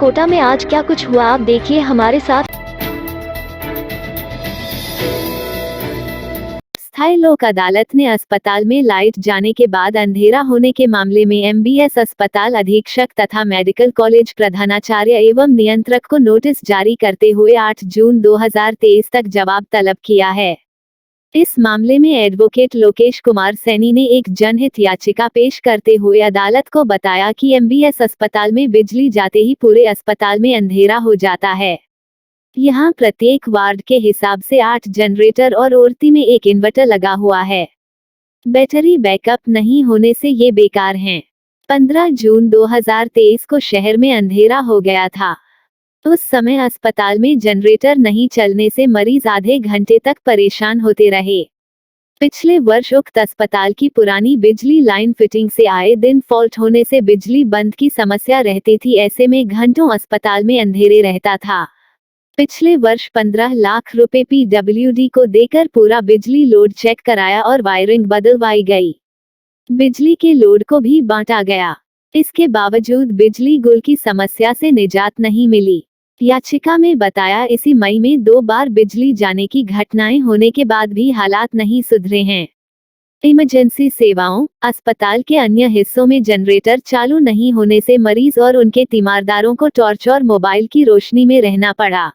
कोटा में आज क्या कुछ हुआ आप देखिए हमारे साथ। स्थायी लोक अदालत ने अस्पताल में लाइट जाने के बाद अंधेरा होने के मामले में एमबीएस अस्पताल अधीक्षक तथा मेडिकल कॉलेज प्रधानाचार्य एवं नियंत्रक को नोटिस जारी करते हुए 8 जून 2023 तक जवाब तलब किया है। इस मामले में एडवोकेट लोकेश कुमार सैनी ने एक जनहित याचिका पेश करते हुए अदालत को बताया कि एमबीएस अस्पताल में बिजली जाते ही पूरे अस्पताल में अंधेरा हो जाता है। यहाँ प्रत्येक वार्ड के हिसाब से 8 जनरेटर और ओरती में एक इन्वर्टर लगा हुआ है। बैटरी बैकअप नहीं होने से ये बेकार हैं। 15 जून 2023 को शहर में अंधेरा हो गया था। उस समय अस्पताल में जनरेटर नहीं चलने से मरीज आधे घंटे तक परेशान होते रहे। पिछले वर्ष उक्त अस्पताल की पुरानी बिजली लाइन फिटिंग से आए दिन फॉल्ट होने से बिजली बंद की समस्या रहती थी। ऐसे में घंटों अस्पताल में अंधेरे रहता था। पिछले वर्ष 15 लाख रुपए पीडब्ल्यूडी को देकर पूरा बिजली लोड चेक कराया और वायरिंग बदलवाई गई। बिजली के लोड को भी बांटा गया। इसके बावजूद बिजली गुल की समस्या से निजात नहीं मिली। याचिका में बताया इसी मई में 2 बार बिजली जाने की घटनाएं होने के बाद भी हालात नहीं सुधरे हैं। इमरजेंसी सेवाओं, अस्पताल के अन्य हिस्सों में जनरेटर चालू नहीं होने से मरीज और उनके तीमारदारों को टॉर्च और मोबाइल की रोशनी में रहना पड़ा।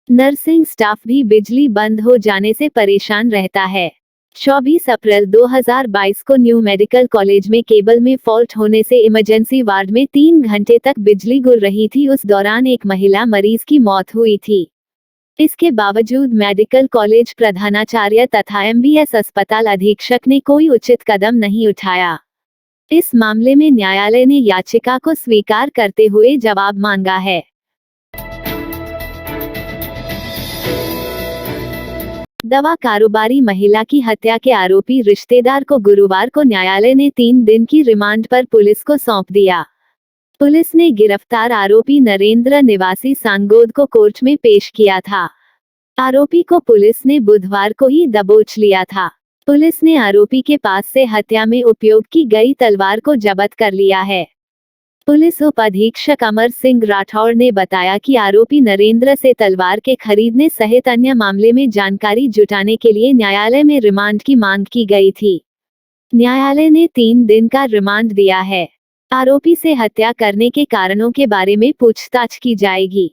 नर्सिंग स्टाफ भी बिजली बंद हो जाने से परेशान रहता है। 24 अप्रैल 2022 को न्यू मेडिकल कॉलेज में केबल में फॉल्ट होने से इमरजेंसी वार्ड में 3 घंटे तक बिजली गुल रही थी। उस दौरान एक महिला मरीज की मौत हुई थी। इसके बावजूद मेडिकल कॉलेज प्रधानाचार्य तथा एमबीएस अस्पताल अधीक्षक ने कोई उचित कदम नहीं उठाया। इस मामले में न्यायालय ने याचिका को स्वीकार करते हुए जवाब मांगा है। दवा कारोबारी महिला की हत्या के आरोपी रिश्तेदार को गुरुवार को न्यायालय ने 3 दिन की रिमांड पर पुलिस को सौंप दिया। पुलिस ने गिरफ्तार आरोपी नरेंद्र निवासी सांगोद को कोर्ट में पेश किया था। आरोपी को पुलिस ने बुधवार को ही दबोच लिया था। पुलिस ने आरोपी के पास से हत्या में उपयोग की गई तलवार को जब्त कर लिया है। पुलिस उप अधीक्षक अमर सिंह राठौड़ ने बताया कि आरोपी नरेंद्र से तलवार के खरीदने सहित अन्य मामले में जानकारी जुटाने के लिए न्यायालय में रिमांड की मांग की गई थी। न्यायालय ने 3 दिन का रिमांड दिया है। आरोपी से हत्या करने के कारणों के बारे में पूछताछ की जाएगी।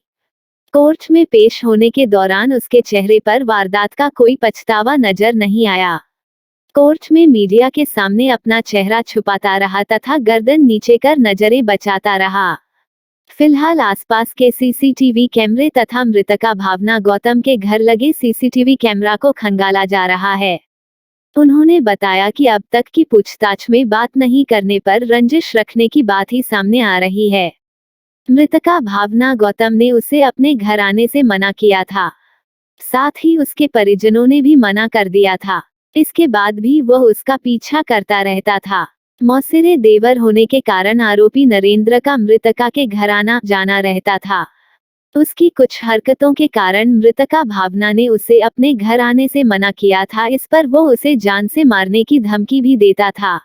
कोर्ट में पेश होने के दौरान उसके चेहरे पर वारदात का कोई पछतावा नजर नहीं आया। कोर्ट में मीडिया के सामने अपना चेहरा छुपाता रहा तथा गर्दन नीचे कर नजरें बचाता रहा। फिलहाल आसपास के सीसीटीवी कैमरे तथा मृतका भावना गौतम के घर लगे सीसीटीवी कैमरा को खंगाला जा रहा है। उन्होंने बताया कि अब तक की पूछताछ में बात नहीं करने पर रंजिश रखने की बात ही सामने आ रही है। मृतका भावना गौतम ने उसे अपने घर आने से मना किया था। साथ ही उसके परिजनों ने भी मना कर दिया था। इसके बाद भी वह उसका पीछा करता रहता था। मौसेरे देवर होने के कारण आरोपी नरेंद्र का मृतका के घर आना जाना रहता था। उसकी कुछ हरकतों के कारण मृतका भावना ने उसे अपने घर आने से मना किया था। इस पर वो उसे जान से मारने की धमकी भी देता था।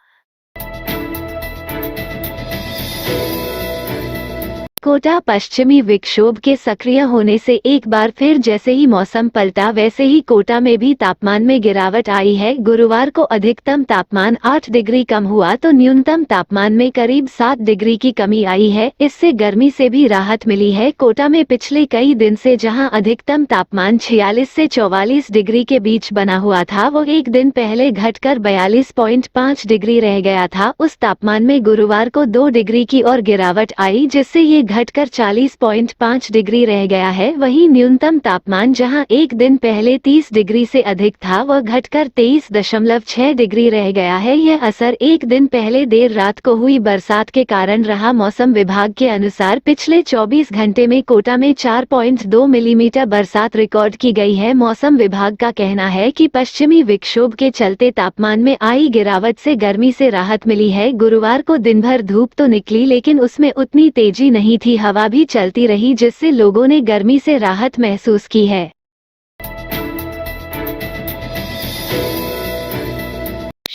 कोटा पश्चिमी विक्षोभ के सक्रिय होने से एक बार फिर जैसे ही मौसम पलटा वैसे ही कोटा में भी तापमान में गिरावट आई है। गुरुवार को अधिकतम तापमान 8 डिग्री कम हुआ तो न्यूनतम तापमान में करीब 7 डिग्री की कमी आई है। इससे गर्मी से भी राहत मिली है। कोटा में पिछले कई दिन से जहां अधिकतम तापमान 46 से 44 डिग्री के बीच बना हुआ था, वो एक दिन पहले घटकर 42.5 डिग्री रह गया था। उस तापमान में गुरुवार को 2 डिग्री की और गिरावट आई, जिससे ये घटकर 40.5 डिग्री रह गया है। वहीं न्यूनतम तापमान जहां एक दिन पहले 30 डिग्री से अधिक था, वह घटकर 23.6 डिग्री रह गया है। यह असर एक दिन पहले देर रात को हुई बरसात के कारण रहा। मौसम विभाग के अनुसार पिछले 24 घंटे में कोटा में 4.2 मिलीमीटर बरसात रिकॉर्ड की गई है। मौसम विभाग का कहना है कि पश्चिमी विक्षोभ के चलते तापमान में आई गिरावट से गर्मी से राहत मिली है। गुरुवार को दिन भर धूप तो निकली, लेकिन उसमें उतनी तेजी नहीं थी। हवा भी चलती रही, जिससे लोगों ने गर्मी से राहत महसूस की है।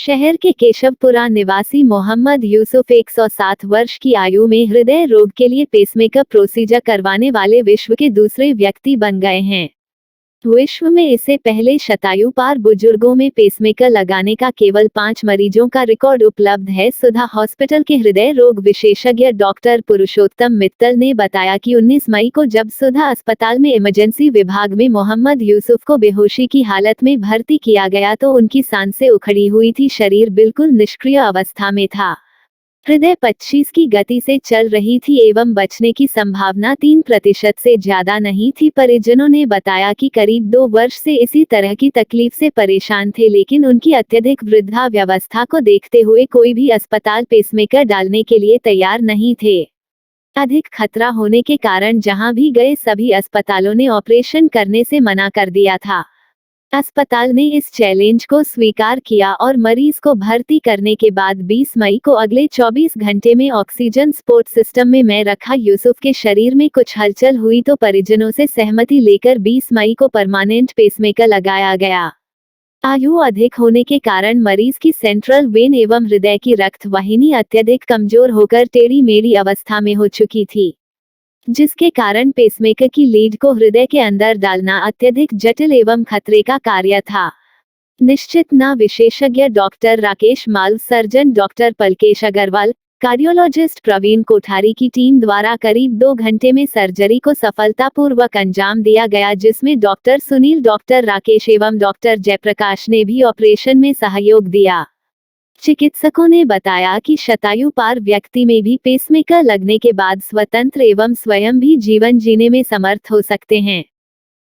शहर के केशवपुरा निवासी मोहम्मद यूसुफ 107 वर्ष की आयु में हृदय रोग के लिए पेसमेकर प्रोसीजर करवाने वाले विश्व के दूसरे व्यक्ति बन गए हैं। विश्व में इससे पहले शतायु पार बुजुर्गों में पेसमेकर लगाने का केवल 5 मरीजों का रिकॉर्ड उपलब्ध है। सुधा हॉस्पिटल के हृदय रोग विशेषज्ञ डॉक्टर पुरुषोत्तम मित्तल ने बताया कि 19 मई को जब सुधा अस्पताल में इमरजेंसी विभाग में मोहम्मद यूसुफ को बेहोशी की हालत में भर्ती किया गया तो उनकी सांसें उखड़ी हुई थी, शरीर बिल्कुल निष्क्रिय अवस्था में था। हृदय 25 की गति से चल रही थी एवं बचने की संभावना 3% से ज्यादा नहीं थी। परिजनों ने बताया कि करीब 2 वर्ष से इसी तरह की तकलीफ से परेशान थे, लेकिन उनकी अत्यधिक वृद्धावस्था को देखते हुए कोई भी अस्पताल पेसमेकर डालने के लिए तैयार नहीं थे। अधिक खतरा होने के कारण जहां भी गए सभी अस्पतालों ने ऑपरेशन करने से मना कर दिया था। अस्पताल ने इस चैलेंज को स्वीकार किया और मरीज को भर्ती करने के बाद 20 मई को अगले 24 घंटे में ऑक्सीजन सपोर्ट सिस्टम में रखा। यूसुफ के शरीर में कुछ हलचल हुई तो परिजनों से सहमति लेकर 20 मई को परमानेंट पेसमेकर लगाया गया। आयु अधिक होने के कारण मरीज की सेंट्रल वेन एवं हृदय की रक्त वाहिनी अत्यधिक कमजोर होकर टेढ़ी मेढ़ी अवस्था में हो चुकी थी, जिसके कारण पेसमेकर की लीड को हृदय के अंदर डालना अत्यधिक जटिल एवं खतरे का कार्य था। निश्चित न विशेषज्ञ doctor Rakesh Mal, surgeon doctor Palkesh Agrawal, cardiologist Praveen Kothari की टीम द्वारा करीब 2 घंटे में सर्जरी को सफलतापूर्वक अंजाम दिया गया, जिसमें डॉक्टर सुनील, डॉक्टर राकेश एवं डॉक्टर जयप्रकाश ने भी ऑपरेशन में सहयोग दिया। चिकित्सकों ने बताया कि शतायु पार व्यक्ति में भी पेसमेकर लगने के बाद स्वतंत्र एवं स्वयं भी जीवन जीने में समर्थ हो सकते हैं।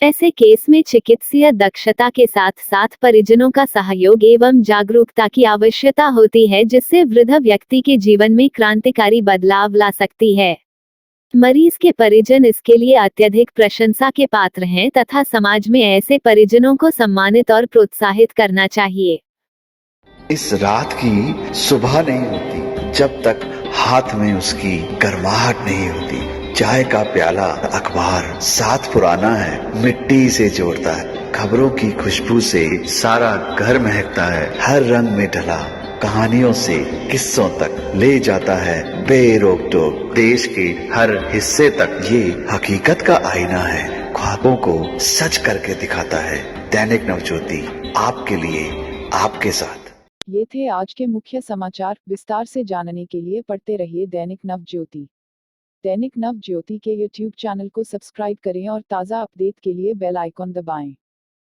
ऐसे केस में चिकित्सीय दक्षता के साथ साथ परिजनों का सहयोग एवं जागरूकता की आवश्यकता होती है, जिससे वृद्ध व्यक्ति के जीवन में क्रांतिकारी बदलाव ला सकती है। मरीज के परिजन इसके लिए अत्यधिक प्रशंसा के पात्र हैं तथा समाज में ऐसे परिजनों को सम्मानित और प्रोत्साहित करना चाहिए। इस रात की सुबह नहीं होती जब तक हाथ में उसकी गर्माहट नहीं होती। चाय का प्याला, अखबार साथ पुराना है, मिट्टी से जोड़ता है। खबरों की खुशबू से सारा घर महकता है। हर रंग में ढला कहानियों से किस्सों तक ले जाता है बेरोक टोक। देश के हर हिस्से तक ये हकीकत का आईना है, ख्वाबों को सच करके दिखाता है। दैनिक नवज्योति, आपके लिए, आपके साथ। ये थे आज के मुख्य समाचार। विस्तार से जानने के लिए पढ़ते रहिए दैनिक नवज्योति। दैनिक नवज्योति के YouTube चैनल को सब्सक्राइब करें और ताज़ा अपडेट के लिए बेल आइकॉन दबाएं।